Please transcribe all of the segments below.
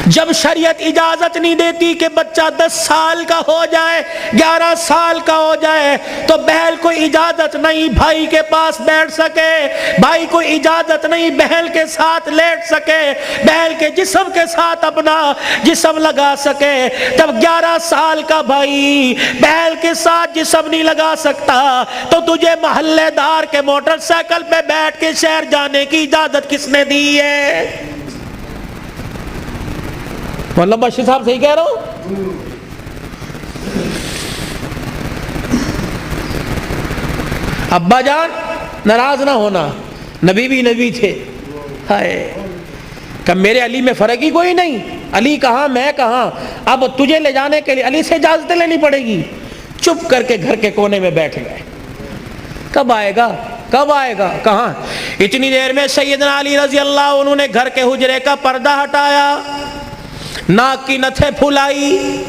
جب شریعت اجازت نہیں دیتی کہ بچہ 10 سال کا ہو جائے 11 سال کا ہو جائے تو بہن کو اجازت نہیں بھائی کے پاس بیٹھ سکے، بھائی کو اجازت نہیں بہن کے ساتھ لیٹ سکے، بہن کے جسم کے ساتھ اپنا جسم لگا سکے۔ جب 11 سال کا بھائی بہن کے ساتھ جسم نہیں لگا سکتا تو تجھے محلے دار کے موٹر سائیکل پہ بیٹھ کے شہر جانے کی اجازت کس نے دی ہے؟ مولانا بشیر صاحب صحیح کہہ رہا ہوں؟ ابا جان ناراض نہ ہونا، نبی بھی نبی تھے، ہائے کہ میرے علی میں فرق ہی کوئی نہیں، علی کہاں میں کہاں، اب تجھے لے جانے کے لیے علی سے اجازت لینی پڑے گی۔ چپ کر کے گھر کے کونے میں بیٹھ گئے، کب آئے گا کب آئے گا کہاں؟ اتنی دیر میں سیدنا علی رضی اللہ عنہ نے گھر کے حجرے کا پردہ ہٹایا، ناک کی نتھے پھلائی۔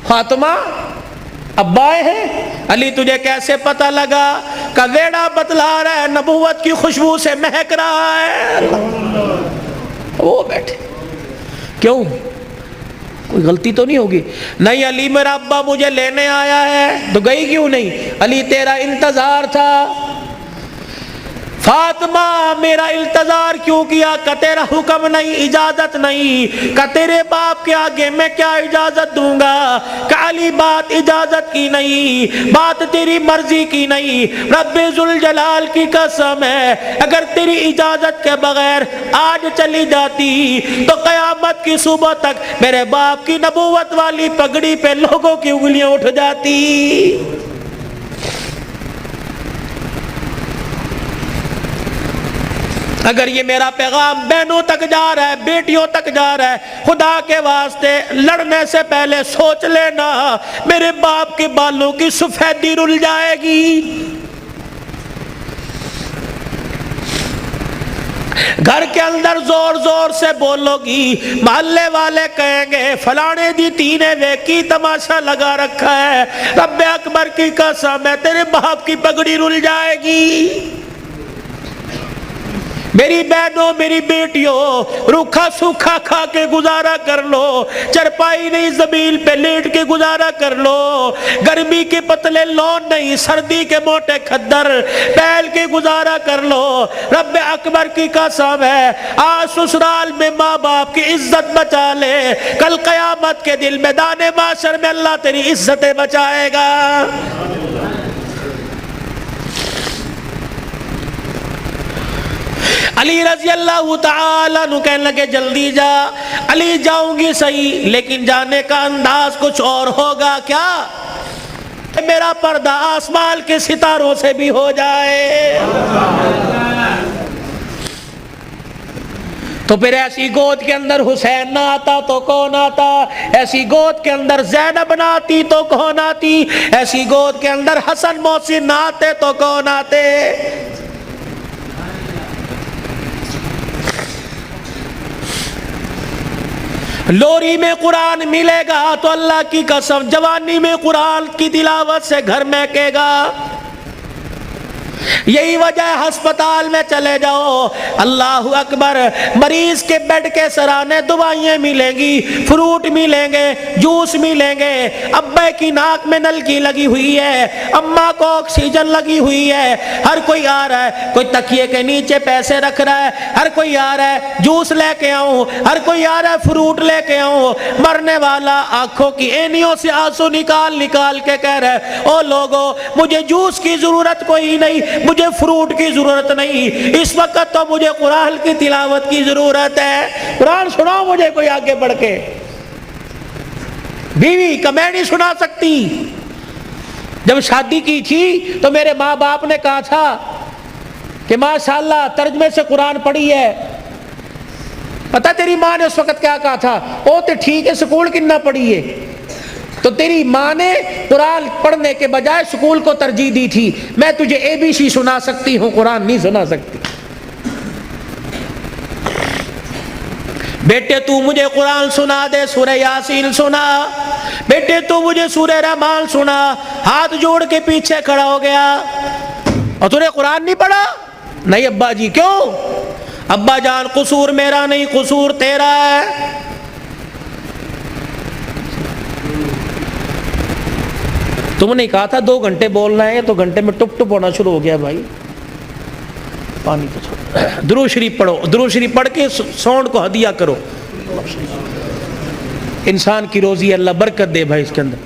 فاطمہ ابا آئے ہیں؟ علی تجھے کیسے پتہ لگا؟ کہ ویڑا بتلا رہا ہے، نبوت کی خوشبو سے مہک رہا ہے۔ وہ بیٹھے، کیوں کوئی غلطی تو نہیں ہوگی؟ نہیں علی میرا ابا مجھے لینے آیا ہے۔ تو گئی کیوں نہیں؟ علی تیرا انتظار تھا۔ فاطمہ میرا انتظار کیوں کیا؟ کہ تیرا حکم نہیں، اجازت نہیں، کہ تیرے باپ کے آگے میں کیا اجازت دوں گا؟ کہ علی بات اجازت کی نہیں، بات تیری مرضی کی نہیں، رب ذوالجلال کی قسم ہے اگر تیری اجازت کے بغیر آج چلی جاتی تو قیامت کی صبح تک میرے باپ کی نبوت والی پگڑی پہ لوگوں کی انگلیاں اٹھ جاتی۔ اگر یہ میرا پیغام بہنوں تک جا رہا ہے، بیٹیوں تک جا رہا ہے، خدا کے واسطے لڑنے سے پہلے سوچ لینا میرے باپ کے بالوں کی سفیدی رل جائے گی۔ گھر کے اندر زور زور سے بولو گی، محلے والے کہیں گے فلانے دی تینے ویکی تماشا لگا رکھا ہے، رب اکبر کی قسم ہے تیرے باپ کی پگڑی رل جائے گی۔ میری بہنوں میری بیٹیوں روکھا سوکھا کھا کے گزارا کر لو، چرپائی نہیں زمین پہ لیٹ کے گزارا کر لو، گرمی کے پتلے لون نہیں سردی کے موٹے کھدر پہل کے گزارا کر لو۔ رب اکبر کی قسم ہے آج سسرال میں ماں باپ کی عزت بچا لے، کل قیامت کے دن میدان محشر میں اللہ تیری عزتیں بچائے گا۔ علی رضی اللہ تعالیٰ عنہ کہنے لگے جلدی جا۔ علی جاؤں گی صحیح لیکن جانے کا انداز کچھ اور ہوگا، کیا؟ میرا پردہ آسمان کے ستاروں سے بھی ہو جائے۔ تو پھر ایسی گود کے اندر حسین نہ آتا تو کون آتا؟ ایسی گود کے اندر زینب نہ آتی تو کون آتی؟ ایسی گود کے اندر حسن محسن نہ آتے تو کون آتے؟ لوری میں قرآن ملے گا تو اللہ کی قسم جوانی میں قرآن کی تلاوت سے گھر مہکے گا۔ یہی وجہ ہے ہسپتال میں چلے جاؤ، اللہ اکبر، مریض کے بیڈ کے سرانے دوائیں ملیں گی، فروٹ ملیں گے، جوس ملیں گے، ابے کی ناک میں نلکی لگی ہوئی ہے، اماں کو آکسیجن لگی ہوئی ہے، ہر کوئی آ رہا ہے، کوئی تکیے کے نیچے پیسے رکھ رہا ہے، ہر کوئی آ رہا ہے جوس لے کے آؤں، ہر کوئی آ رہا ہے فروٹ لے کے آؤں۔ مرنے والا آنکھوں کی اینیوں سے آنسو نکال نکال کے کہہ رہا ہے او لوگو مجھے جوس کی ضرورت کوئی نہیں، مجھے فروٹ کی ضرورت نہیں، اس وقت تو مجھے قرآن کی تلاوت کی ضرورت ہے۔ قرآن سناؤ مجھے کوئی آگے بڑھ کے۔ بیوی کا میں نہیں سنا سکتی۔ جب شادی کی تھی تو میرے ماں باپ نے کہا تھا کہ ماشاءاللہ ترجمے سے قرآن پڑھی ہے۔ پتہ تیری ماں نے اس وقت کیا کہا تھا؟ او تے ٹھیک ہے سکول کنا پڑھی ہے۔ تو تیری ماں نے قرآن پڑھنے کے بجائے سکول کو ترجیح دی تھی۔ میں تجھے ABC سنا سکتی ہوں، قرآن نہیں سنا سکتی۔ بیٹے تو مجھے قرآن سنا دے، سورہ یاسین سنا، بیٹے تو مجھے سورہ رحمان سنا۔ ہاتھ جوڑ کے پیچھے کھڑا ہو گیا۔ اور تو نے قرآن نہیں پڑھا؟ نہیں ابا جی۔ کیوں؟ ابا جان قصور میرا نہیں، قصور تیرا ہے۔ تم نے کہا تھا 2 گھنٹے بولنا ہے تو گھنٹے میں ٹپ ٹپ ہونا شروع ہو گیا بھائی. پانی تو چھوڑو. درود شریف پڑھو, درود شریف پڑھ کے ساؤنڈ کو ہدیہ کرو. انسان کی روزی اللہ برکت دے بھائی اس کے اندر.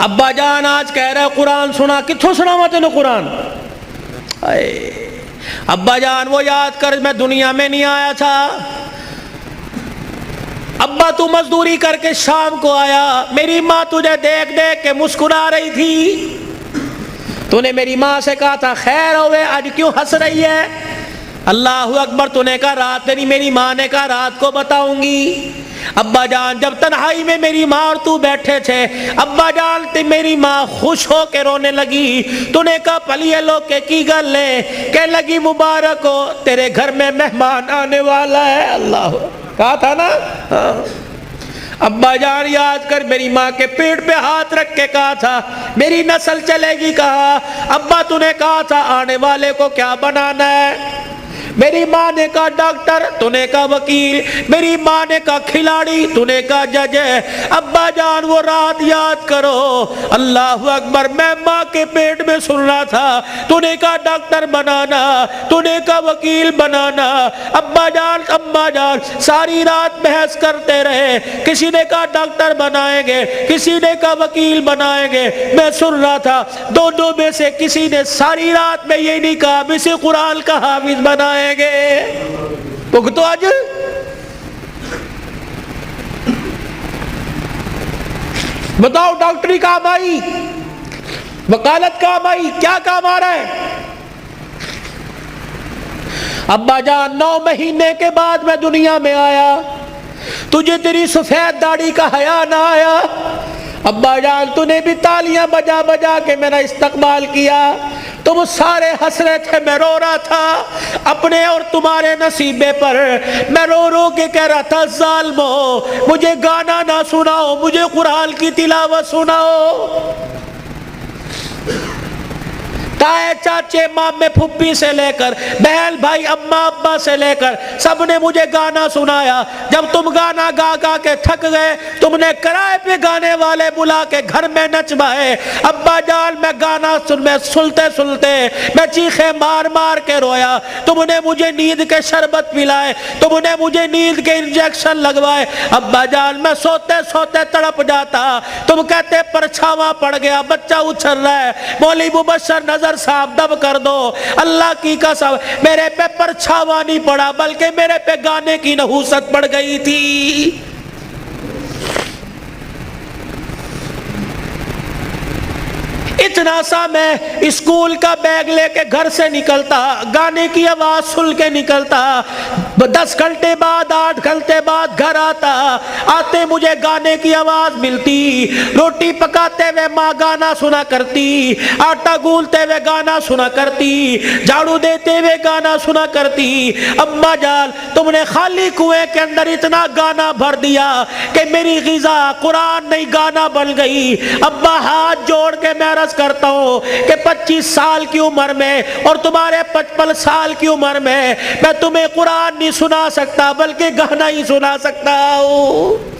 ابا جان آج کہہ رہا ہے قرآن سنا, کتھوں سناوا تینوں قرآن؟ ابا جان وہ یاد کر میں دنیا میں نہیں آیا تھا. ابا تو مزدوری کر کے شام کو آیا, میری ماں تجھے دیکھ دیکھ کے مسکرا رہی تھی. تو نے میری ماں سے کہا تھا خیر ہوئے آج کیوں ہنس رہی ہے؟ اللہ اکبر. تو نے کہا رات نہیں, میری ماں نے کہا رات کو بتاؤں گی. ابا جان جب تنہائی میں میری ماں اور تو بیٹھے تھے, ابا جان میری ماں خوش ہو کے رونے لگی. تو نے کہا پلیے لوگ کے کی گل ہے؟ کہ لگی مبارک ہو تیرے گھر میں مہمان آنے والا ہے. اللہ کہا تھا نا. ابا جان یاد کر میری ماں کے پیٹ پہ ہاتھ رکھ کے کہا تھا میری نسل چلے گی. کہا ابا تو نے کہا تھا آنے والے کو کیا بنانا ہے؟ میری ماں نے کہا ڈاکٹر, تو نے کہا وکیل, میری ماں نے کہا کھلاڑی, تو نے کہا جج. ابا جان وہ رات یاد کرو, اللہ اکبر, میں ماں کے پیٹ میں سن رہا تھا. تو نے کہا ڈاکٹر بنانا, تو نے کہا وکیل بنانا. ابا جان اماں جان ساری رات بحث کرتے رہے. کسی نے کہا ڈاکٹر بنائیں گے, کسی نے کہا وکیل بنائیں گے. میں سن رہا تھا دونوں میں سے کسی نے ساری رات میں یہ نہیں کہا اسے قرآن کا حافظ بنائیں گے. تو آج بتاؤ ڈاکٹری کام آئی, وکالت کام آئی, کیا کام آ رہا ہے؟ ابا جان 9 مہینے کے بعد میں دنیا میں آیا, تجھے تیری سفید داڑھی کا حیا نہ آیا. ابا جان تو نے بھی تالیاں بجا بجا کے میرا استقبال کیا. تم سارے ہنس رہے تھے, میں رو رہا تھا اپنے اور تمہارے نصیبے پر. میں رو رو کے کہہ رہا تھا ظالمو مجھے گانا نہ سناؤ, مجھے قرآن کی تلاوت سناؤ. تائے چاچے مامے پھپھی سے لے کر بہن بھائی اماں ابا سے لے کر سب نے مجھے گانا سنایا. جب تم گانا گا گا کے تھک گئے, تم نے کرائے پہ گانے والے بلا کے گھر میں نچوائے. ابا جان میں گانا سنتے سنتے میں چیخے مار مار کے رویا. تم نے مجھے نیند کے شربت پلائے, تم نے مجھے نیند کے انجیکشن لگوائے. ابا جان میں سوتے سوتے تڑپ جاتا. تم کہتے پرچھاواں پڑ گیا, بچہ اچھل رہا ہے, مولوی مبشر نظر صاحب دب کر دو. اللہ کی قسم میرے پہ پرچھاوا نہیں پڑا بلکہ میرے پہ گانے کی نحوست پڑ گئی تھی. اتنا سا میں اسکول کا بیگ لے کے گھر سے نکلتا, گانے کی آواز سن کے نکلتا. 10 گھنٹے بعد 8 گھنٹے بعد گھر آتا, آتے مجھے گانے کی آواز ملتی. روٹی پکاتے ہوئے ماں گانا سنا کرتی, آٹا گولتے ہوئے گانا سنا کرتی, جھاڑو دیتے ہوئے گانا سنا کرتی. اماں جان تم نے خالی کنویں کے اندر اتنا گانا بھر دیا کہ میری غذا قرآن نہیں گانا بن گئی. ابا ہاتھ جوڑ کے میں عرض کرتا ہوں کہ 25 سال کی عمر میں اور تمہارے 55 سال کی عمر میں تمہیں قرآن نہیں سنا سکتا بلکہ گانا ہی سنا سکتا ہوں.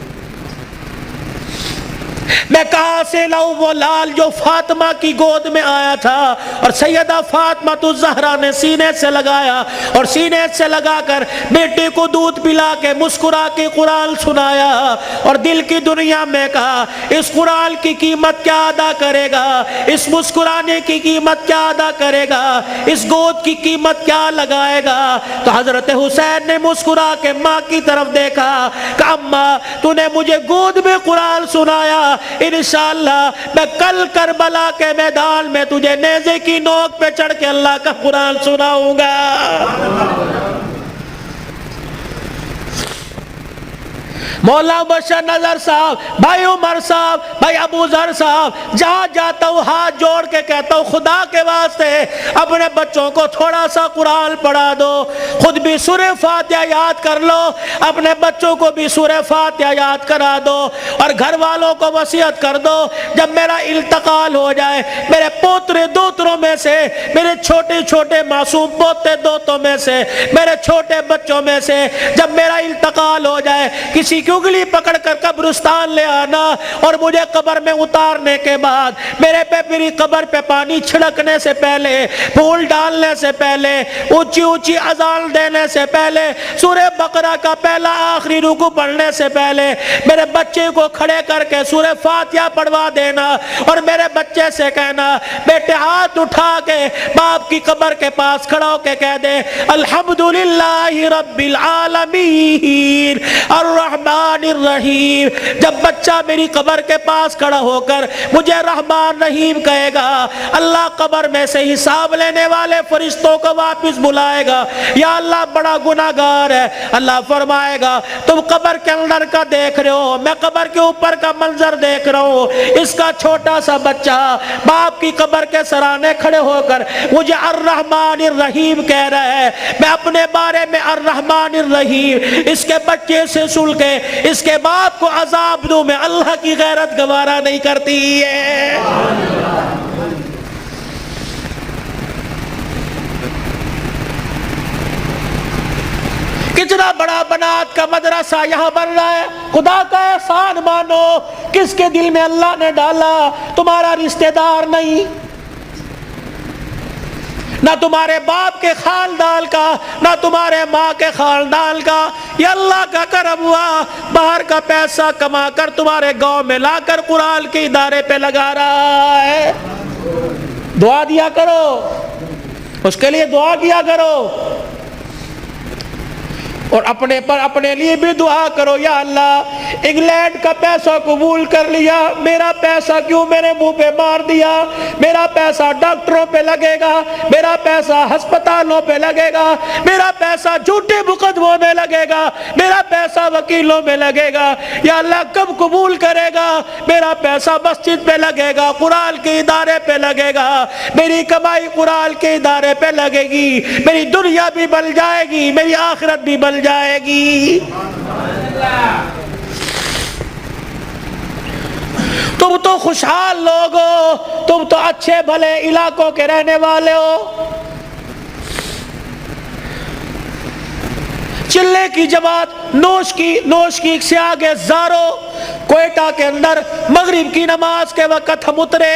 میں کہاں سے لاؤں وہ لال جو فاطمہ کی گود میں آیا تھا اور سیدہ فاطمہ الزہرا نے سینے سے لگایا اور سینے سے لگا کر بیٹے کو دودھ پلا کے مسکرا کے قرآن سنایا اور دل کی دنیا میں کہا اس قرآن کی قیمت کیا ادا کرے گا, اس مسکرانے کی قیمت کیا ادا کرے گا, اس گود کی قیمت کیا لگائے گا. تو حضرت حسین نے مسکرا کے ماں کی طرف دیکھا کہ اماں تو نے مجھے گود میں قرآن سنایا, انشاءاللہ میں کل کربلا کے میدان میں تجھے نیزے کی نوک پہ چڑھ کے اللہ کا قرآن سناؤں گا. مولانا بشر نظر صاحب، بھائی عمر صاحب، بھائی ابو ذر صاحب، جہاں جاتا ہوں ہاتھ جوڑ کے کہتا ہوں خدا کے واسطے اپنے بچوں کو تھوڑا سا قرآن پڑھا دو، خود بھی سورہ فاتحہ یاد کر لو، اپنے بچوں کو بھی سورہ فاتحہ یاد کرا دو، اور گھر والوں کو وصیت کر دو جب میرا انتقال ہو جائے میرے پوترے دوتروں میں سے، میرے چھوٹے چھوٹے معصوم پوتے دوتوں میں سے، میرے چھوٹے بچوں میں سے جب میرا انتقال ہو جائے کسی کی انگلی پکڑ کر قبرستان لے آنا، اور مجھے قبر میں اتارنے کے بعد میرے پہ میری قبر پہ پانی چھڑکنے سے پہلے، پھول ڈالنے سے پہلے، اونچی اونچی اذان دینے سے پہلے، سورہ بقرہ کا پہلا آخری رکوع پڑھنے سے پہلے میرے بچے کو کھڑے کر کے سورہ فاتحہ پڑھوا دینا، اور میرے بچے سے کہنا بیٹے ہاتھ اٹھا کے باپ کی قبر کے پاس کھڑا ہو کے کہہ دے الحمدللہ رب العالمین الرحمن الرحیم۔ جب بچہ میری قبر کے پاس کھڑا ہو کر مجھے رحمان رحیم کہے گا، اللہ قبر میں سے حساب لینے والے فرشتوں کو واپس بلائے گا، یا اللہ بڑا گناہگار ہے، اللہ فرمائے گا تم قبر کے اندر کا دیکھ رہے ہو، میں قبر کے اوپر کا منظر دیکھ رہا ہوں، اس کا چھوٹا سا بچہ باپ کی قبر کے سرانے کھڑے ہو کر مجھے الرحمن الرحیم کہہ رہا ہے، میں اپنے بارے میں الرحمن الرحیم اس کے بچے سے سن کے اس کے باپ کو عذاب دوں، میں اللہ کی غیرت گوارا نہیں کرتی ہے۔ کتنا بڑا بنات کا مدرسہ یہاں بن رہا ہے، خدا کا احسان مانو، کس کے دل میں اللہ نے ڈالا، تمہارا رشتہ دار نہیں، نہ تمہارے باپ کے خاندان کا، نہ تمہارے ماں کے خاندان کا، یہ اللہ کا کرم ہوا، باہر کا پیسہ کما کر تمہارے گاؤں میں لا کر قرآن کے ادارے پہ لگا رہا ہے۔ دعا دیا کرو، اس کے لیے دعا کیا کرو، اور اپنے پر اپنے لیے بھی دعا کرو، یا اللہ انگلینڈ کا پیسہ قبول کر لیا، میرا پیسہ کیوں میرے منہ پہ مار دیا، میرا پیسہ ڈاکٹروں پہ لگے گا، میرا پیسہ ہسپتالوں پہ لگے گا، میرا پیسہ جھوٹے مقدموں میں لگے گا، میرا پیسہ وکیلوں میں لگے گا، یا اللہ کب قبول کرے گا، میرا پیسہ مسجد پہ لگے گا، قرآن کے ادارے پہ لگے گا، میری کمائی قرآن کے ادارے پہ لگے گی، میری دنیا بھی بن جائے گی، میری آخرت بھی بن جائے گی۔ تم تو خوشحال لوگ ہو، تم تو اچھے بھلے علاقوں کے رہنے والے ہو، چلے کی جماعت نوش کی سے آگے زارو، کوئٹہ کے اندر مغرب کی نماز کے وقت ہم اترے،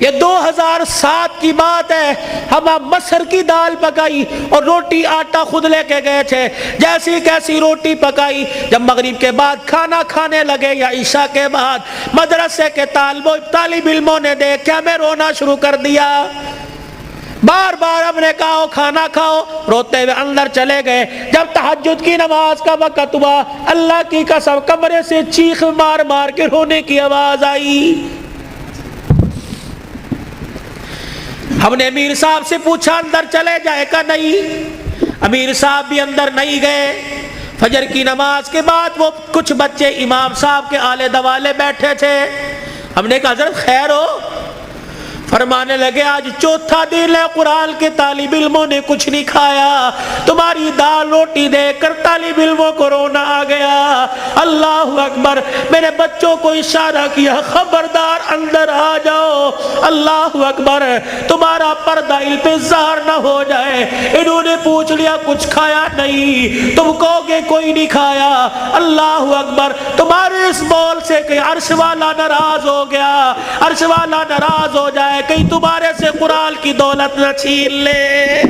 یہ 2007 کی بات ہے، ہم مسر کی دال پکائی اور روٹی آٹا خود لے کے گئے تھے، جیسی کیسی روٹی پکائی، جب مغرب کے بعد کھانا کھانے لگے یا عشاء کے بعد مدرسے کے طالب علموں نے دیکھا ہمیں رونا شروع کر دیا، بار بار ہم نے کہا کھانا کھاؤ، روتے ہوئے اندر چلے گئے، جب تہجد کی نماز کا وقت ہوا اللہ کی قسم کمرے سے چیخ مار مار کے رونے کی آواز آئی۔ ہم نے امیر صاحب سے پوچھا اندر چلے جائے کا، نہیں، امیر صاحب بھی اندر نہیں گئے۔ فجر کی نماز کے بعد وہ کچھ بچے امام صاحب کے آلے دوالے بیٹھے تھے، ہم نے کہا حضرت خیر ہو؟ فرمانے لگے آج چوتھا دن ہے قرآن کے طالب علموں نے کچھ نہیں کھایا، تمہاری دال روٹی دیکھ کر طالب علموں کو رونا آ گیا۔ اللہ اکبر، میرے بچوں کو اشارہ کیا خبردار اندر آ جاؤ، اللہ اکبر، تمہارا پردہ علم پہ ظاہر نہ ہو جائے۔ انہوں نے پوچھ لیا کچھ کھایا؟ نہیں۔ تم کہو گے کوئی نہیں کھایا؟ اللہ اکبر، تمہارے اس بول سے کہ عرش والا ناراض ہو گیا، عرش والا ناراض ہو جائے، کہیں تمہارے سے قرآن کی دولت نہ چھین لے۔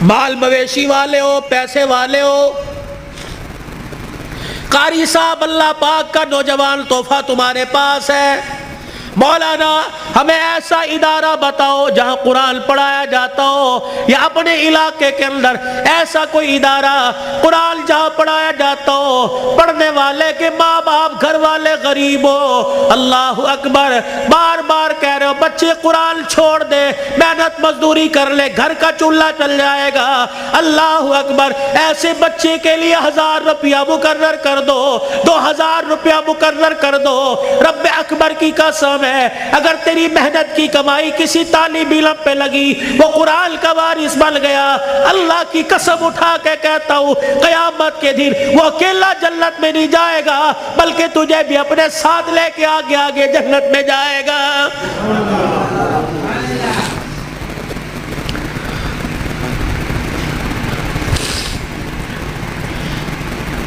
مال مویشی والے ہو، پیسے والے ہو، قاری صاحب اللہ پاک کا نوجوان تحفہ تمہارے پاس ہے، مولانا ہمیں ایسا ادارہ بتاؤ جہاں قرآن پڑھایا جاتا ہو، یا اپنے علاقے کے اندر ایسا کوئی ادارہ قرآن جہاں پڑھایا جاتا ہو، پڑھنے والے کے ماں باپ گھر والے غریب ہو۔ اللہ اکبر، بار بار کہہ رہے ہو بچے قرآن چھوڑ دے، محنت مزدوری کر لے، گھر کا چولہا چل جائے گا۔ اللہ اکبر، ایسے بچے کے لیے 1000 روپیہ مقرر کر دو، 2000 روپیہ مقرر کر دو۔ رب اکبر کی قسم ہے، اگر تیری محنت کی کمائی کسی طالب علم پہ لگی، وہ قرآن کا وارث بن گیا، اللہ کی قسم اٹھا کے کہتا ہوں قیامت کے دن وہ اکیلا جنت میں نہیں جائے گا، بلکہ تجھے بھی اپنے ساتھ لے کے آگے آگے جنت میں جائے گا۔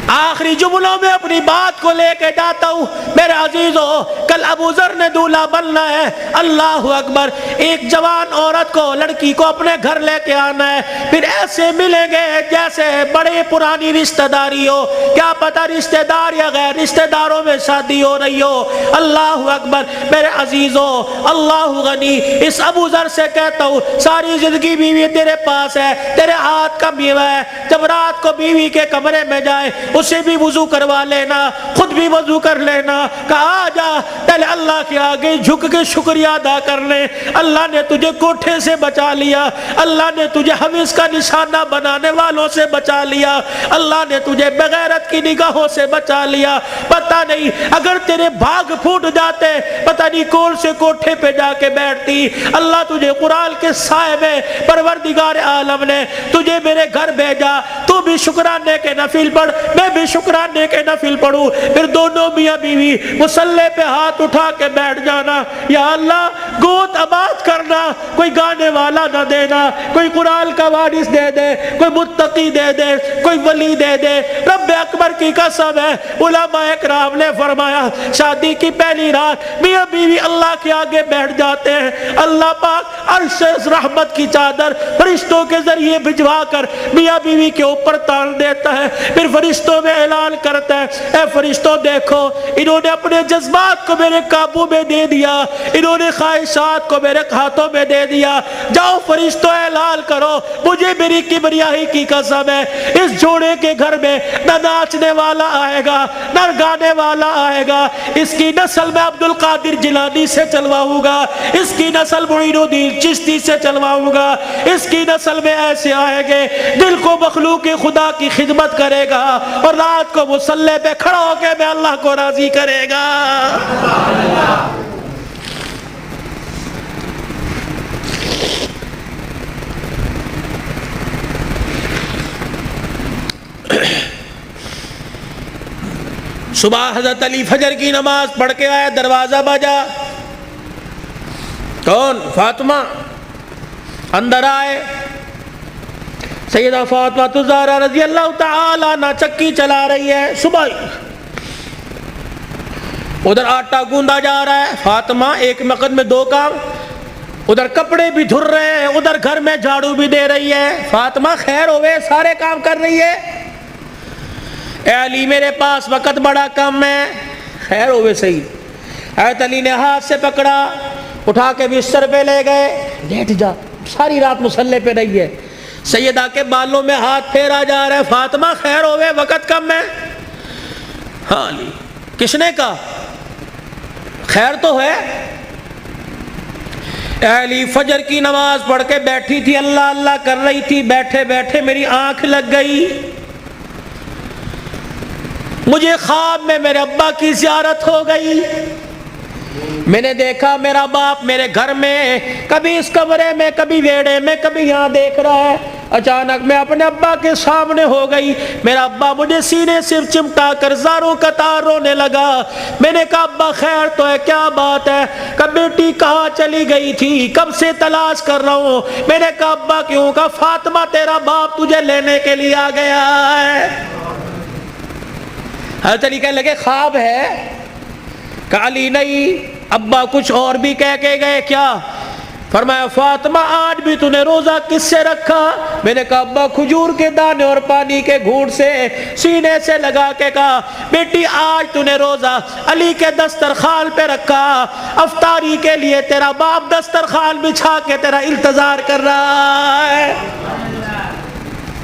آخری جملوں میں اپنی بات کو لے کے جاتا ہوں میرے عزیزو، کل ابو ذر نے دولہا بننا ہے۔ اللہ اکبر، ایک جوان عورت کو، لڑکی کو اپنے گھر لے کے آنا ہے، پھر ایسے ملیں گے جیسے بڑے پرانی رشتہ داری ہو، کیا پتہ رشتہ دار یا غیر رشتہ داروں میں شادی ہو رہی ہو۔ اللہ اکبر میرے عزیزو، اللہ غنی، اس ابو ذر سے کہتا ہوں ساری زندگی بیوی تیرے پاس ہے، تیرے ہاتھ کا میوہ ہے، جب رات کو بیوی کے کمرے میں جائے اسے بھی وضو کروا لینا، خود بھی وضو کر لینا، کہا آ جا پہلے اللہ کے آگے جھک کے شکریہ ادا کر لے، اللہ نے تجھے کوٹھے سے بچا لیا، اللہ نے تجھے حویز کا نشانہ بنانے والوں سے بچا لیا، اللہ نے تجھے بغیرت کی نگاہوں سے بچا لیا۔ پتہ نہیں اگر تیرے بھاگ پھوٹ جاتے، پتہ نہیں کون سے کوٹھے پہ جا کے بیٹھتی۔ اللہ تجھے قرآن کے سائے میں پروردگار عالم نے تجھے میرے گھر بھیجا، تو بھی شکرانے کے نفل پڑھ، میں بھی شکرانے کے نفل پڑھوں، پھر دونوں میاں بیوی مصلی پہ ہاتھ اٹھا کے بیٹھ جانا، یا اللہ گود آباد کرنا، کوئی گانے والا نہ دینا، کوئی قرآن کا وارث دے دے، کوئی متقی دے دے، کوئی ولی دے دے۔ رب اکبر کی قسم ہے، علماء اکرام نے فرمایا شادی کی پہلی رات میاں بیوی اللہ کے آگے بیٹھ جاتے ہیں، اللہ پاک عرش رحمت کی چادر فرشتوں کے ذریعے بھجوا کر میاں بیوی کے اوپر تان دیتا ہے، پھر فرشتوں میں اعلان کرتا ہے اے فرشتوں دیکھو انہوں نے اپنے جذبات کو میرے قابو میں دے دیا، انہوں نے خواہشات کو میرے ہاتھوں میں دے دیا، جاؤ فرشتوں اعلان کرو مجھے میری کبریائی کی قسم ہے اس جوڑے کے گھر میں نہ ناچنے والا آئے گا نہ گانے والا آئے گا، اس کی نسل میں عبد القادر جیلانی سے چلواؤں گا، اس کی نسل معین الدین چشتی سے چلواؤں گا، اس کی نسل میں ایسے آئے گے دل کو مخلوق خدا کی خدمت کرے گا اور رات کو مصلی پہ کھڑا ہو کے میں اللہ کو راضی کرے گا۔ صبح حضرت علی فجر کی نماز پڑھ کے آیا، دروازہ بجا، کون؟ فاطمہ۔ اندر آئے، سیدہ فاطمہ الزہرا رضی اللہ تعالی عنہ چکی چلا رہی ہے، صبح ادھر آٹا گوندا جا رہا ہے، فاطمہ ایک وقت میں دو کام، ادھر کپڑے بھی دھر رہے ہیں، ادھر گھر میں جھاڑو بھی دے رہی ہے۔ فاطمہ خیر ہوئے، سارے کام کر رہی ہے۔ اے علی میرے پاس وقت بڑا کم ہے، خیر ہوئے صحیح۔ حضرت علی نے ہاتھ سے پکڑا، اٹھا کے بستر پہ لے گئے، لیٹ جا، ساری رات مصلی پہ رہی ہے۔ سیدہ کے بالوں میں ہاتھ پھیرا جا رہا ہے، فاطمہ خیر ہوئے وقت کم ہے۔ ہاں علی، کس نے کہا؟ خیر تو ہے۔ اے علی فجر کی نماز پڑھ کے بیٹھی تھی، اللہ اللہ کر رہی تھی، بیٹھے بیٹھے میری آنکھ لگ گئی، مجھے خواب میں میرے ابا کی زیارت ہو گئی، میں نے دیکھا میرا باپ میرے گھر میں، کبھی اس کمرے میں، کبھی ویڑے میں، کبھی یہاں دیکھ رہا ہے۔ اچانک میں اپنے ابا کے سامنے ہو گئی، میرا ابا مجھے سینے سے چمٹا کر زاروں قطار رونے لگا۔ میں نے کہا ابا خیر تو ہے، کیا بات ہے؟ کب بیٹی کہاں چلی گئی تھی، کب سے تلاش کر رہا ہوں۔ میں نے کہا ابا کیوں؟ کہا فاطمہ تیرا باپ تجھے لینے کے لیے آ گیا ہے۔ حضرت علی کہنے لگے خواب ہے؟ کہا علی نہیں، ابا کچھ اور بھی کہہ کے گئے کیا؟ فرمایا فاطمہ آج بھی تو نے روزہ کس سے رکھا؟ میں نے کہا ابا کھجور کے دانے اور پانی کے گھونٹ سے، سینے سے لگا کے کہا بیٹی آج تو نے روزہ علی کے دسترخوان پہ رکھا، افطاری کے لیے تیرا باپ دسترخوان بچھا کے تیرا انتظار کر رہا ہے،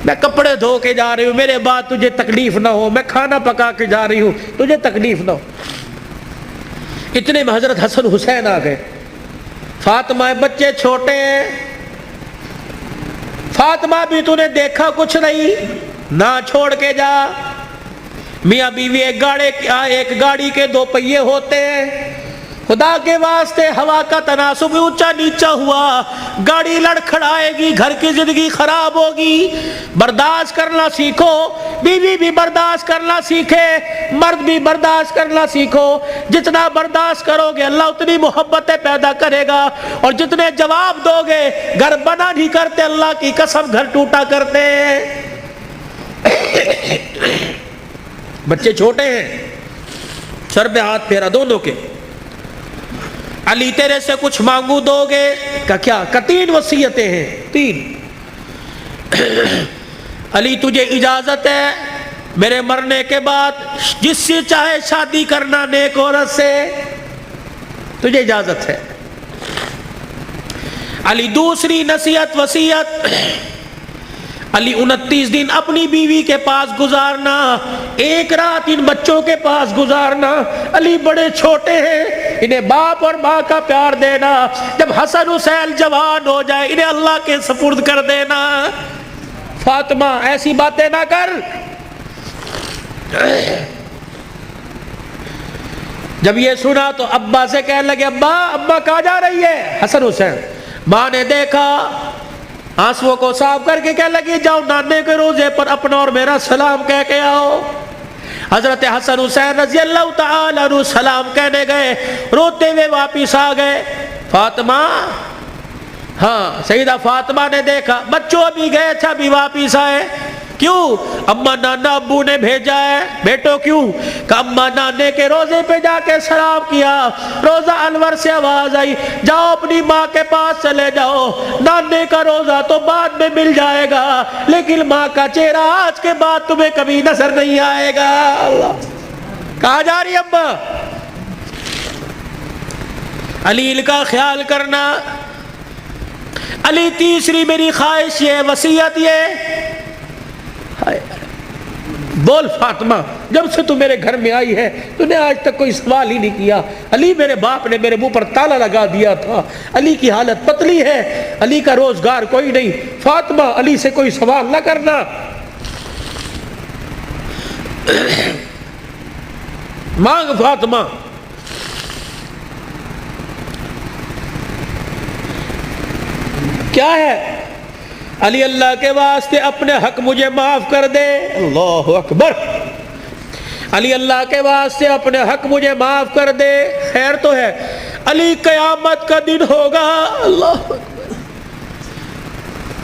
میں کپڑے دھو کے جا رہی ہوں، میرے بعد تجھے تکلیف نہ ہو، میں کھانا پکا کے جا رہی ہوں تجھے تکلیف نہ ہو۔ اتنے میں حضرت حسن حسین آ گئے۔ فاطمہ بچے چھوٹے ہیں، فاطمہ بھی تو نے دیکھا کچھ نہیں، نہ چھوڑ کے جا۔ میاں بیوی ایک گاڑی کے دو پہیے ہوتے ہیں، خدا کے واسطے ہوا کا تناسب اونچا نیچا ہوا، گاڑی لڑکھڑائے گی، گھر کی زندگی خراب ہوگی، برداشت کرنا سیکھو، بیوی بھی برداشت کرنا سیکھے، مرد بھی برداشت کرنا سیکھو، جتنا برداشت کرو گے اللہ اتنی محبتیں پیدا کرے گا، اور جتنے جواب دو گے گھر بنا نہیں کرتے، اللہ کی قسم گھر ٹوٹا کرتے ہیں۔ بچے چھوٹے ہیں، سر پہ ہاتھ پھیرا دونوں کے، علی تیرے سے کچھ مانگو دو گے؟ کہ کیا؟ کہ 3 وصیتیں ہیں، 3۔ علی تجھے اجازت ہے میرے مرنے کے بعد جس سے چاہے شادی کرنا نیک عورت سے، تجھے اجازت ہے۔ علی دوسری نصیحت وصیت، علی 29 دن اپنی بیوی کے پاس گزارنا، 1 رات ان بچوں کے پاس گزارنا، علی بڑے چھوٹے ہیں، انہیں باپ اور ماں کا پیار دینا، جب حسن حسین جوان ہو جائے انہیں اللہ کے سپرد کر دینا۔ فاطمہ ایسی باتیں نہ کر۔ جب یہ سنا تو ابا سے کہنے لگے ابا کہاں جا رہی ہے؟ حسن حسین۔ ماں نے دیکھا، آنسوؤں کو صاف کر کے کہنے لگی جاؤ نانے کے روزے پر اپنا اور میرا سلام کہہ کے آؤ۔ حضرت حسن حسین رضی اللہ تعالی عنہ سلام کہنے گئے، روتے ہوئے واپس آ گئے۔ فاطمہ، ہاں سیدہ فاطمہ نے دیکھا بچوں ابھی گئے تھے ابھی واپس آئے، کیوں؟ اما نانا ابو نے بھیجا ہے۔ بیٹو کیوں؟ کہ اما نانے کے روزے پہ جا کے سلام کیا، روزہ انور سے آواز آئی جاؤ اپنی ماں کے پاس چلے جاؤ، نانے کا روزہ تو بعد میں مل جائے گا لیکن ماں کا چہرہ آج کے بعد تمہیں کبھی نظر نہیں آئے گا۔ اللہ، کہاں جا رہی ابا؟ علی کا خیال کرنا۔ علی تیسری میری خواہش یہ، وصیت یہ، بول فاطمہ جب سے تو میرے گھر میں آئی ہے تو نے آج تک کوئی سوال ہی نہیں کیا۔ علی میرے باپ نے میرے منہ پر تالا لگا دیا تھا، علی کی حالت پتلی ہے، علی کا روزگار کوئی نہیں، فاطمہ علی سے کوئی سوال نہ کرنا۔ مانگ فاطمہ۔ کیا ہے؟ علی اللہ کے واسطے اپنے حق مجھے معاف کر دے۔ اللہ اکبر۔ علی اللہ کے واسطے اپنے حق مجھے معاف کر دے۔ خیر تو ہے، علی قیامت کا دن ہوگا، اللہ اکبر،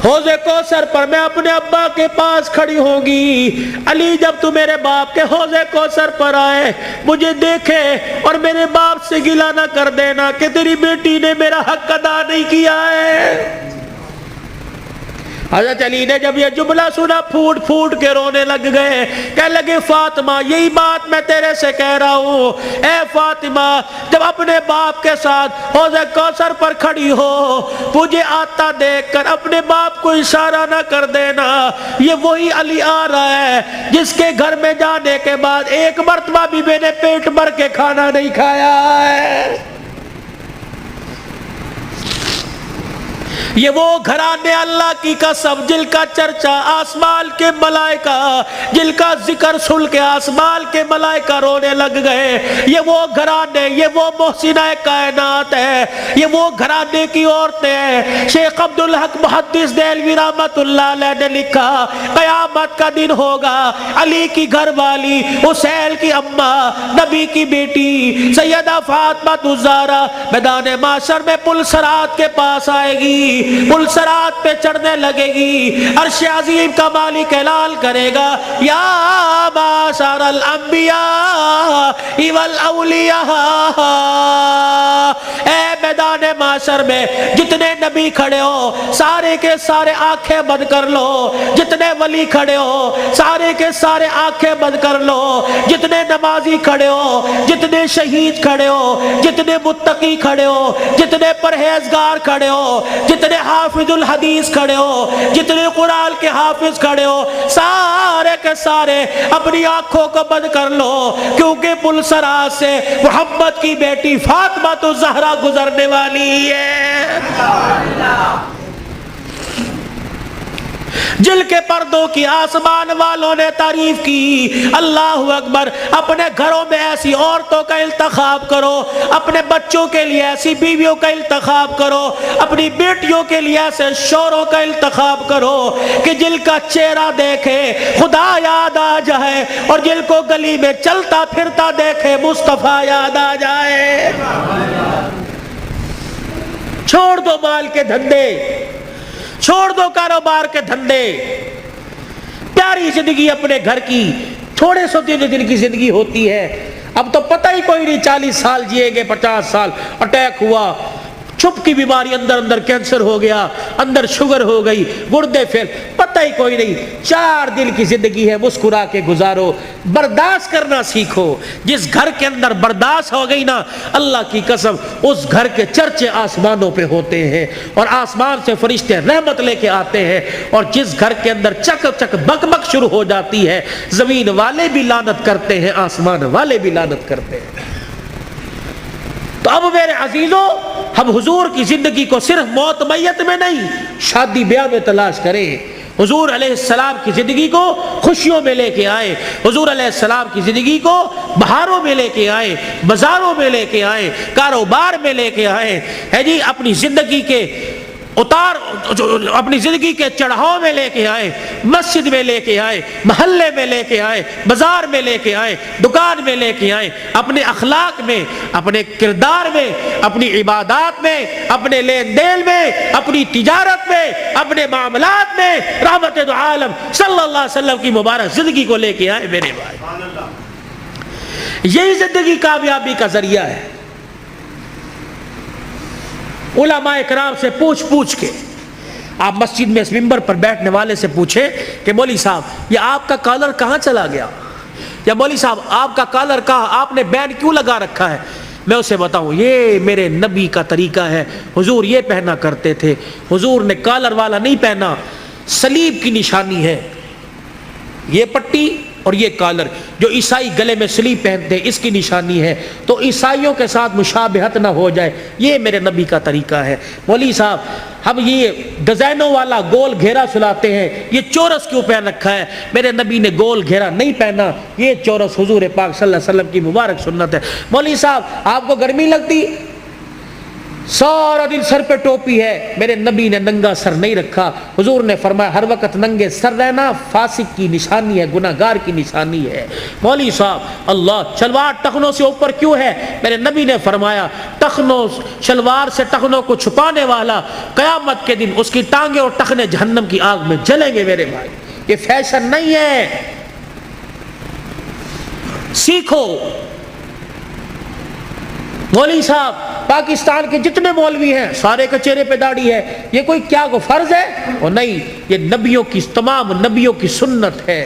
حوض کوثر پر میں اپنے ابا کے پاس کھڑی ہوں گی۔ علی جب تو میرے باپ کے حوض کوثر پر آئے مجھے دیکھے اور میرے باپ سے گلہ نہ کر دینا کہ تیری بیٹی نے میرا حق ادا نہیں کیا ہے۔ حضرت علی نے جب یہ جملہ سنا پھوٹ پھوٹ کے رونے لگ گئے، کہنے لگے فاطمہ یہی بات میں تیرے سے کہہ رہا ہوں، اے فاطمہ جب اپنے باپ کے ساتھ حوض کوثر پر کھڑی ہو مجھے آتا دیکھ کر اپنے باپ کو اشارہ نہ کر دینا، یہ وہی علی آ رہا ہے جس کے گھر میں جانے کے بعد ایک مرتبہ بھی میں نے پیٹ بھر کے کھانا نہیں کھایا ہے۔ یہ وہ گھرانے اللہ کی قسم جن کا چرچا آسمان کے ملائکہ، جن کا ذکر سن کے آسمان کے ملائکہ رونے لگ گئے۔ یہ وہ گھرانے، یہ وہ محسنہ کائنات ہے، یہ وہ گھرانے کی عورتیں ہیں۔ شیخ عبدالحق محدث دہلوی رحمت اللہ علیہ نے لکھا قیامت کا دن ہوگا، علی کی گھر والی، حسین کی اماں، نبی کی بیٹی سیدہ فاطمہ الزہرا میدان محشر میں پل صراط کے پاس آئے گی، پل صراط پہ چڑھنے لگے گی، عرش عظیم کا مالک اعلان کرے گا یا معاشر الانبیاء والاولیاء، اے میدان معاشر میں جتنے نبی کھڑے ہو سارے کے سارے آنکھیں بند کر لو، جتنے ولی کھڑے ہو سارے کے سارے آنکھیں بند کر لو، جتنے نمازی کھڑے ہو، جتنے شہید کھڑے ہو، جتنے متقی کھڑے ہو، جتنے پرہیزگار کھڑے ہو، جتنے حافظ الحدیث کھڑے ہو، جتنے قرآن کے حافظ کھڑے ہو، سارے کے سارے اپنی آنکھوں کو بند کر لو، کیونکہ پلسرا سے محمد کی بیٹی فاطمہ تو زہرا گزرنے والی ہے، جل کے پردوں کی آسمان والوں نے تعریف کی۔ اللہ اکبر۔ اپنے گھروں میں ایسی عورتوں کا انتخاب کرو، اپنے بچوں کے لیے ایسی بیویوں کا انتخاب کرو، اپنی بیٹیوں کے لیے ایسے شوہروں کا انتخاب کرو کہ جل کا چہرہ دیکھے خدا یاد آ جائے، اور جل کو گلی میں چلتا پھرتا دیکھے مصطفیٰ یاد آ جائے۔ چھوڑ دو مال کے دھندے، چھوڑ دو کاروبار کے دھندے، پیاری زندگی اپنے گھر کی، تھوڑے سو دن کی زندگی ہوتی ہے، اب تو پتہ ہی کوئی نہیں 40 سال جیے گے، 50 سال، اٹیک ہوا، چھپ کی بیماری، اندر کینسر ہو گیا، اندر شوگر ہو گئی، گردے پھیل، پتہ ہی کوئی نہیں۔ 4 دن کی زندگی ہے، مسکرا کے گزارو، برداشت کرنا سیکھو۔ جس گھر کے اندر برداشت ہو گئی نا، اللہ کی قسم اس گھر کے چرچے آسمانوں پہ ہوتے ہیں، اور آسمان سے فرشتے رحمت لے کے آتے ہیں، اور جس گھر کے اندر چک چک بک بک شروع ہو جاتی ہے، زمین والے بھی لعنت کرتے ہیں، آسمان والے بھی لعنت کرتے ہیں۔ تو اب میرے عزیزوں، ہم حضور کی زندگی کو صرف موت میت میں نہیں، شادی بیاہ میں تلاش کریں۔ حضور علیہ السلام کی زندگی کو خوشیوں میں لے کے آئے، حضور علیہ السلام کی زندگی کو بہاروں میں لے کے آئے، بازاروں میں لے کے آئے، کاروبار میں لے کے آئے، ہے جی، اپنی زندگی کے اپنی زندگی کے چڑھاؤ میں لے کے آئے، مسجد میں لے کے آئے، محلے میں لے کے آئے، بازار میں لے کے آئے، دکان میں لے کے آئے، اپنے اخلاق میں، اپنے کردار میں، اپنی عبادات میں، اپنے لین دین میں، اپنی تجارت میں، اپنے معاملات میں رحمت دو عالم صلی اللہ علیہ وسلم کی مبارک زندگی کو لے کے آئے میرے بھائی۔ یہی زندگی کامیابی کا ذریعہ ہے۔ علماء کرام سے پوچھ کے آپ مسجد میں اس منبر پر بیٹھنے والے سے پوچھیں کہ مولوی صاحب یہ آپ کا کالر کہاں چلا گیا، یا مولوی صاحب آپ کا کالر کہاں، آپ نے بینڈ کیوں لگا رکھا ہے، میں اسے بتاؤں یہ میرے نبی کا طریقہ ہے، حضور یہ پہنا کرتے تھے، حضور نے کالر والا نہیں پہنا، صلیب کی نشانی ہے یہ پٹی اور یہ کالر، جو عیسائی گلے میں صلیب پہنتے ہیں اس کی نشانی ہے، تو عیسائیوں کے ساتھ مشابہت نہ ہو جائے، یہ میرے نبی کا طریقہ ہے۔ مولوی صاحب ہم یہ ڈیزائنوں والا گول گھیرا سلاتے ہیں، یہ چورس کیوں پہن رکھا ہے، میرے نبی نے گول گھیرا نہیں پہنا، یہ چورس حضور پاک صلی اللہ علیہ وسلم کی مبارک سنت ہے۔ مولوی صاحب آپ کو گرمی لگتی، سارا دن سر پہ ٹوپی ہے، میرے نبی نے ننگا سر نہیں رکھا، حضور نے فرمایا ہر وقت ننگے سر رہنا فاسق کی نشانی ہے، گناہگار کی نشانی ہے۔ مولوی صاحب اللہ شلوار ٹخنوں سے اوپر کیوں ہے، میرے نبی نے فرمایا ٹخنوں شلوار سے ٹخنوں کو چھپانے والا قیامت کے دن اس کی ٹانگیں اور ٹخنے جہنم کی آگ میں جلیں گے میرے بھائی، یہ فیشن نہیں ہے، سیکھو۔ مولوی صاحب پاکستان کے جتنے مولوی ہیں سارے کے چہرے پہ داڑھی ہے، یہ کوئی کیا کو فرض ہے؟ اور نہیں، یہ نبیوں کی تمام نبیوں کی سنت ہے۔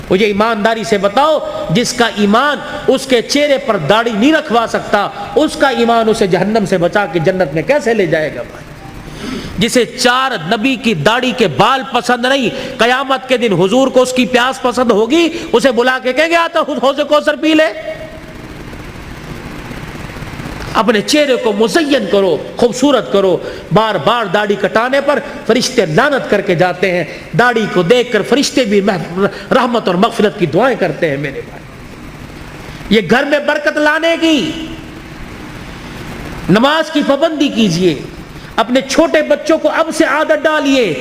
مجھے ایمانداری سے بتاؤ، جس کا ایمان اس کے چہرے پر داڑھی نہیں رکھوا سکتا، اس کا ایمان اسے جہنم سے بچا کے جنت میں کیسے لے جائے گا بھائی؟ جسے 4 نبی کی داڑھی کے بال پسند نہیں، قیامت کے دن حضور کو اس کی پیاس پسند ہوگی، اسے بلا کے کہیں گے آتا حوض کوثر پی لے۔ اپنے چہرے کو مزین کرو، خوبصورت کرو، بار بار داڑھی کٹانے پر فرشتے لعنت کر کے جاتے ہیں، داڑھی کو دیکھ کر فرشتے بھی رحمت اور مغفرت کی دعائیں کرتے ہیں میرے بھائی۔ یہ گھر میں برکت لانے کی، نماز کی پابندی کیجئے، اپنے چھوٹے بچوں کو اب سے عادت ڈالیے،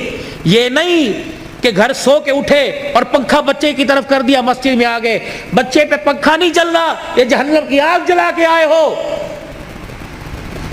یہ نہیں کہ گھر سو کے اٹھے اور پنکھا بچے کی طرف کر دیا، مسجد میں آ گئے، بچے پہ پنکھا نہیں چل رہا، یہ جہنم کی آگ جلا کے آئے ہو۔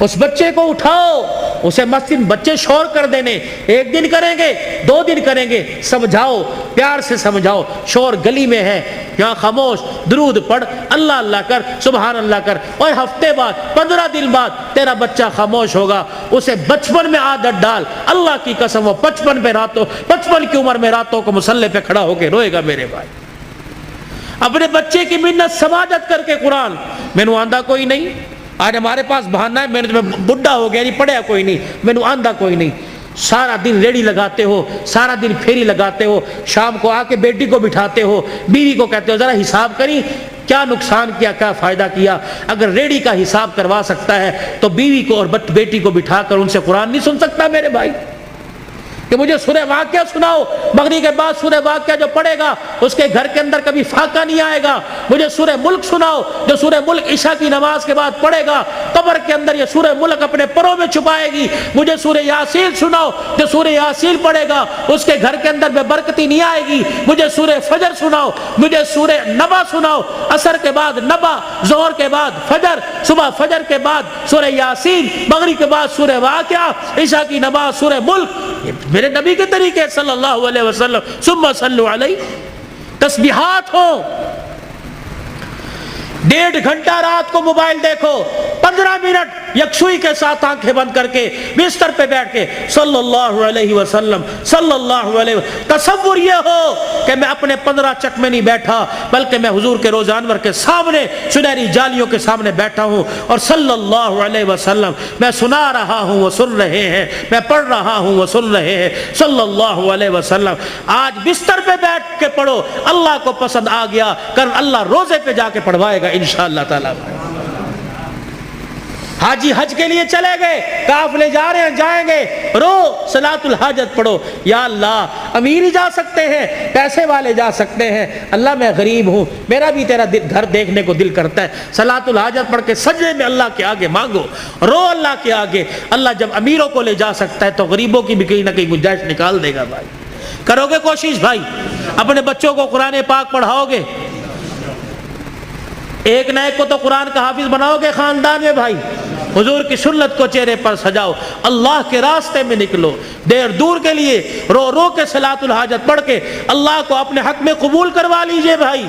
اس بچے کو اٹھاؤ، اسے مسجد بچے شور کر دینے، ایک دن کریں گے 2 دن کریں گے، سمجھاؤ، پیار سے سمجھاؤ، شور گلی میں ہے یہاں خاموش، درود پڑھ، اللہ اللہ کر، سبحان اللہ کر، اور ہفتے بعد 15 دن بعد تیرا بچہ خاموش ہوگا، اسے بچپن میں عادت ڈال، اللہ کی قسم وہ 55 کی عمر میں راتوں کو مصلی پہ کھڑا ہو کے روئے گا میرے بھائی۔ اپنے بچے کی منت سماجت کر کے قرآن میں نے آندھا کوئی نہیں، آج ہمارے پاس بہانہ ہے میں بڈھا ہو گیا نہیں پڑھیا کوئی نہیں، میں نے آندھا کوئی نہیں، سارا دن ریڑی لگاتے ہو، سارا دن پھیری لگاتے ہو، شام کو آ کے بیٹی کو بٹھاتے ہو، بیوی کو کہتے ہو ذرا حساب کری کیا نقصان کیا کیا فائدہ کیا۔ اگر ریڑی کا حساب کروا سکتا ہے تو بیوی کو اور بیٹی کو بٹھا کر ان سے قرآن نہیں سن سکتا میرے بھائی؟ کہ مجھے سورہ واقعہ سناؤ، مغرب کے بعد سورہ واقعہ جو پڑھے گا اس کے گھر کے اندر کبھی فاقہ نہیں آئے گا۔ مجھے سورہ ملک سناؤ، جو سورہ ملک عشاء کی نماز کے بعد پڑھے گا قبر کے اندر یہ سورہ ملک اپنے پروں میں چھپائے گی۔ مجھے سورہ یاسین سناؤ، جو سورہ یاسین پڑھے گا اس کے گھر کے اندر بے برکتی نہیں آئے گی۔ مجھے سورہ فجر سناؤ، مجھے سورہ نبا سناؤ، عصر کے بعد نبا، ظہر کے بعد فجر، صبح فجر کے بعد سورہ یاسین، مغرب کے بعد سورہ واقعہ، عشاء کی نماز سورہ ملک۔ میرے نبی کے طریقے صلی اللہ علیہ وسلم، ثم صلوا علیہ، تسبیحات ہوں۔ 1.5 گھنٹہ رات کو موبائل دیکھو، 15 منٹ یکسوئی کے ساتھ آنکھیں بند کر کے بستر پہ بیٹھ کے صلی اللہ علیہ وسلم صلی اللہ علیہ وسلم، تصور یہ ہو کہ میں اپنے 15 چک میں نہیں بیٹھا بلکہ میں حضور کے روز انور کے سامنے سنہری جالیوں کے سامنے بیٹھا ہوں، اور صلی اللہ علیہ وسلم میں سنا رہا ہوں وہ سن رہے ہیں، میں پڑھ رہا ہوں وہ سن رہے ہیں صلی اللہ علیہ وسلم۔ آج بستر پہ بیٹھ کے پڑھو، اللہ کو پسند آ گیا کل اللہ روزے پہ جا کے پڑھوائے گا انشاءاللہ تعالی۔ حاجی حج کے لیے چلے گئے، قافلے جا رہے ہیں جائیں گے، رو صلاۃ الحاجت پڑھو، یا اللہ امیر ہی جا سکتے ہیں، پیسے والے جا سکتے ہیں، اللہ میں غریب ہوں، میرا بھی تیرا گھر دیکھنے کو دل کرتا ہے، صلاۃ الحاجت پڑھ کے سجدے میں اللہ کے آگے مانگو، رو اللہ کے آگے۔ اللہ جب امیروں کو لے جا سکتا ہے تو غریبوں کی بھی کہیں نہ کہیں گنجائش نکال دے گا بھائی۔ کرو گے کوشش بھائی؟ اپنے بچوں کو قرآن پاک پڑھاؤ گے؟ ایک نہ ایک کو تو قرآن کا حافظ بناؤ گے خاندان میں بھائی۔ حضور کی سنت کو چہرے پر سجاؤ، اللہ کے راستے میں نکلو، دیر دور کے لیے رو رو کے صلاۃ الحاجت پڑھ کے اللہ کو اپنے حق میں قبول کروا لیجئے بھائی،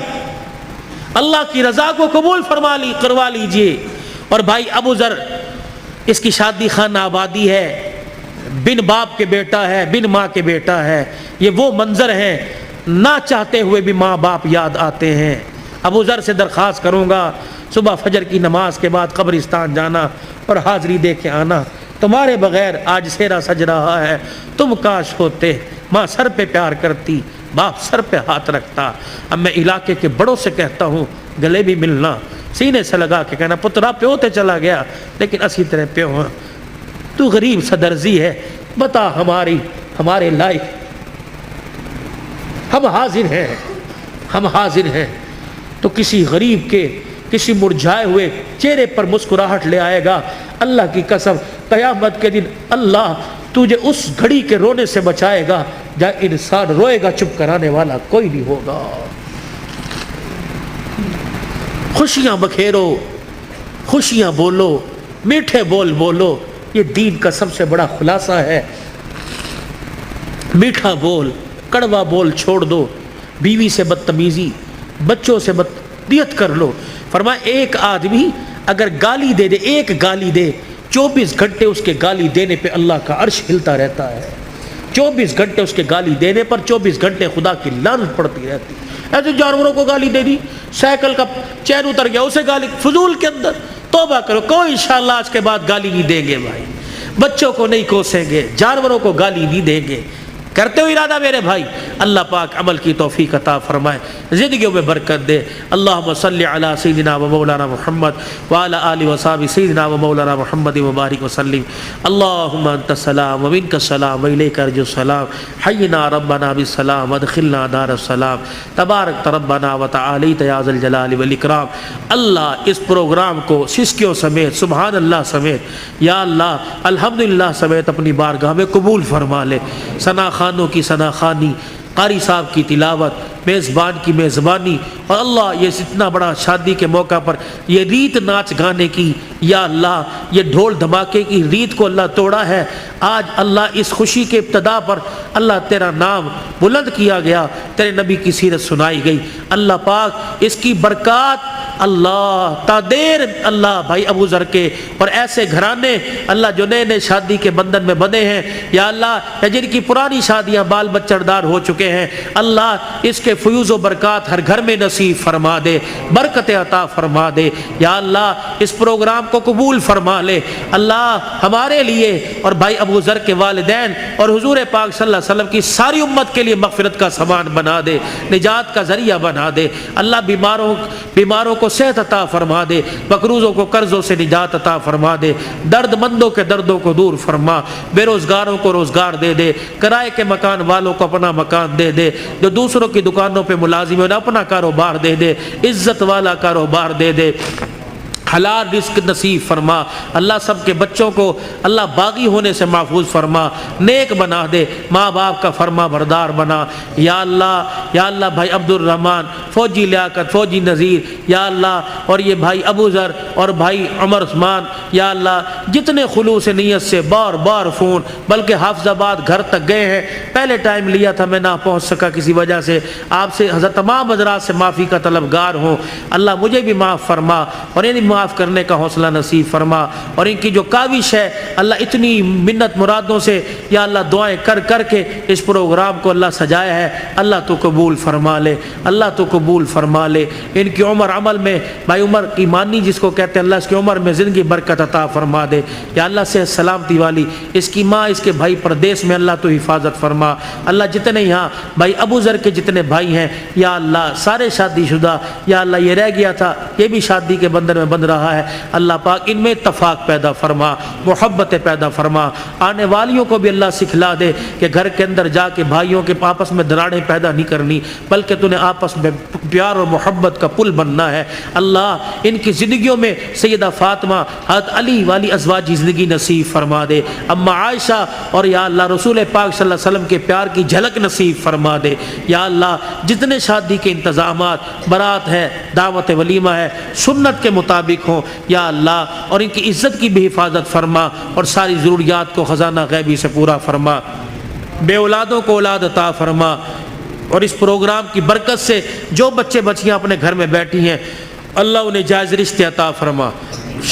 اللہ کی رضا کو قبول کروا لیجئے۔ اور بھائی ابو ذر، اس کی شادی خانہ آبادی ہے، بن باپ کے بیٹا ہے، بن ماں کے بیٹا ہے، یہ وہ منظر ہیں نہ چاہتے ہوئے بھی ماں باپ یاد آتے ہیں۔ ابو ذر سے درخواست کروں گا صبح فجر کی نماز کے بعد قبرستان جانا اور حاضری دے کے آنا، تمہارے بغیر آج سیرا سج رہا ہے، تم کاش ہوتے، ماں سر پہ پیار کرتی، باپ سر پہ ہاتھ رکھتا۔ اب میں علاقے کے بڑوں سے کہتا ہوں گلے بھی ملنا، سینے سے لگا کے کہنا پترا پیو تے چلا گیا لیکن اسی طرح پیو ہاں، تو غریب صدرزی ہے، بتا ہمارے لائق، ہم حاضر ہیں تو کسی غریب کے کسی مرجھائے ہوئے چہرے پر مسکراہٹ لے آئے گا۔ اللہ کی قسم قیامت کے دن اللہ تجھے اس گھڑی کے رونے سے بچائے گا جہاں انسان روئے گا، چپ کرانے والا کوئی نہیں ہوگا۔ خوشیاں بکھیرو، خوشیاں بولو، میٹھے بول بولو، یہ دین کا سب سے بڑا خلاصہ ہے۔ میٹھا بول، کڑوا بول چھوڑ دو، بیوی سے بدتمیزی، بچوں سے بدتمیزی کر لو۔ فرمایا ایک آدمی اگر گالی دے دے، ایک گالی دے، 24 گھنٹے اس کے گالی دینے پہ اللہ کا عرش ہلتا رہتا ہے۔ 24 گھنٹے اس کے گالی دینے پر 24 گھنٹے خدا کی لعنت پڑتی رہتی۔ ایسے جانوروں کو گالی دے دی، سائیکل کا چین اتر گیا اسے گالی، فضول کے اندر توبہ کرو، کوئی انشاءاللہ آج کے بعد گالی نہیں دیں گے بھائی، بچوں کو نہیں کوسیں گے، جانوروں کو گالی نہیں دیں گے۔ کرتے ہو ارادہ میرے بھائی، اللہ پاک عمل کی توفیق عطا فرمائے، زندگیوں میں برکت دے۔ اللہم صلی علی سیدنا و مولانا محمد وعلی آلہ وصحبہ سیدنا و مولانا محمد مبارک وسلم۔ اللہم انت السلام و منک السلام و الیک ارجو السلام، حینا ربنا بالسلام وادخلنا دار السلام، تبارک ربنا و تعالیت یا ذا الجلال والاکرام۔ اللہ اس پروگرام کو سسکیوں سمیت، سبحان اللہ سمیت، یا اللہ الحمدللہ سمیت اپنی بارگاہ میں قبول فرما لے۔ ثنا خانوں کی ثنا خوانی، قاری صاحب کی تلاوت، میزبان کی میزبانی، اور اللہ یہ اتنا بڑا شادی کے موقع پر یہ ریت ناچ گانے کی، یا اللہ یہ ڈھول دھماکے کی ریت کو اللہ توڑا ہے۔ آج اللہ اس خوشی کے ابتدا پر اللہ تیرا نام بلند کیا گیا، تیرے نبی کی سیرت سنائی گئی۔ اللہ پاک اس کی برکات اللہ تا دیر اللہ بھائی ابو ذر کے اور ایسے گھرانے اللہ جو نئے نئے شادی کے بندھن میں بندھے ہیں، یا اللہ جن کی پرانی شادیاں بال بچڑ دار ہو چکے ہیں، اللہ اس کے فیوز و برکات ہر گھر میں نصیب فرما دے، برکت عطا فرما دے۔ یا اللہ اس پروگرام کو قبول فرما لے اللہ، ہمارے لیے اور بھائی ابو ذر کے والدین اور حضور پاک صلی اللہ علیہ وسلم کی ساری امت کے لیے مغفرت کا سامان بنا دے، نجات کا ذریعہ بنا دے۔ اللہ بیماروں کو صحت عطا فرما دے، مقروضوں کو قرضوں سے نجات عطا فرما دے، درد مندوں کے دردوں کو دور فرما، بے روزگاروں کو روزگار دے دے، کرائے کے مکان والوں کو اپنا مکان دے دے، جو دوسروں کی دکانوں پہ ملازم ہیں اپنا کاروبار دے دے، عزت والا کاروبار دے دے، حلال رزق نصیب فرما۔ اللہ سب کے بچوں کو اللہ باغی ہونے سے محفوظ فرما، نیک بنا دے، ماں باپ کا فرما بردار بنا۔ یا اللہ بھائی عبد الرحمن، فوجی لیاقت، فوجی نذیر، یا اللہ اور یہ بھائی ابو ذر اور بھائی عمر عثمان، یا اللہ جتنے خلوص نیت سے بار بار فون، بلکہ حافظ آباد گھر تک گئے ہیں، پہلے ٹائم لیا تھا میں نہ پہنچ سکا کسی وجہ سے، آپ سے حضرت تمام حضرات سے معافی کا طلبگار ہوں۔ اللہ مجھے بھی معاف فرما اور انہیں معاف کرنے کا حوصلہ نصیب فرما، اور ان کی جو کاوش ہے اللہ اتنی منت مرادوں سے یا اللہ دعائیں کر کر کے اس پروگرام کو اللہ سجایا ہے، اللہ تو قبول فرما لے، اللہ تو قبول فرما لے۔ ان کی عمر عمل میں بھائی عمر ایمانی جس کو کہتے ہیں، اللہ اس کی عمر میں زندگی برکت عطا فرما دے، یا اللہ سے سلامتی والی اس کی ماں اس کے بھائی پردیس میں اللہ تو حفاظت فرما۔ اللہ جتنے یہاں بھائی ابو ذر کے جتنے بھائی ہیں یا اللہ سارے شادی شدہ، یا اللہ یہ رہ گیا تھا یہ بھی شادی کے بندھن میں بندھ رہا ہے، اللہ پاک ان میں اتفاق پیدا فرما، محبت پیدا فرما۔ آنے والیوں کو بھی اللہ سکھلا دے کہ گھر کے اندر جا کے بھائیوں کے آپس میں دراڑیں پیدا نہیں کرنی، بلکہ تو نے آپس میں پیار اور محبت کا پل بننا ہے۔ اللہ ان کی زندگیوں میں سیدہ فاطمہ، حضرت علی والی ازواجی زندگی نصیب فرما دے، اما عائشہ اور یا اللہ رسول پاک صلی اللہ علیہ وسلم کے پیار کی جھلک نصیب فرما دے۔ یا اللہ جتنے شادی کے انتظامات، برات ہے، دعوت ولیمہ ہے، سنت کے مطابق ہوں یا اللہ، اور ان کی عزت کی بھی حفاظت فرما، اور ساری ضروریات کو خزانہ غیبی سے پورا فرما، بے اولادوں کو اولاد عطا فرما، اور اس پروگرام کی برکت سے جو بچے بچیاں اپنے گھر میں بیٹھی ہیں اللہ انہیں جائز رشتے عطا فرما،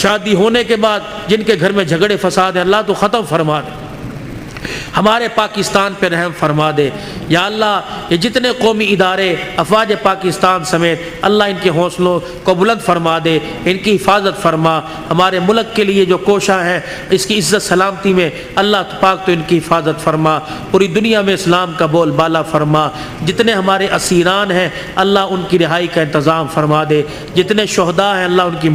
شادی ہونے کے بعد جن کے گھر میں جھگڑے فساد ہیں اللہ تو ختم فرما دے، ہمارے پاکستان پہ رحم فرما دے۔ یا اللہ یہ جتنے قومی ادارے، افواج پاکستان سمیت اللہ ان کے حوصلوں کو بلند فرما دے، ان کی حفاظت فرما، ہمارے ملک کے لیے جو کوشاں ہیں اس کی عزت سلامتی میں اللہ پاک تو ان کی حفاظت فرما، پوری دنیا میں اسلام کا بول بالا فرما، جتنے ہمارے اسیران ہیں اللہ ان کی رہائی کا انتظام فرما دے، جتنے شہداء ہیں اللہ ان کی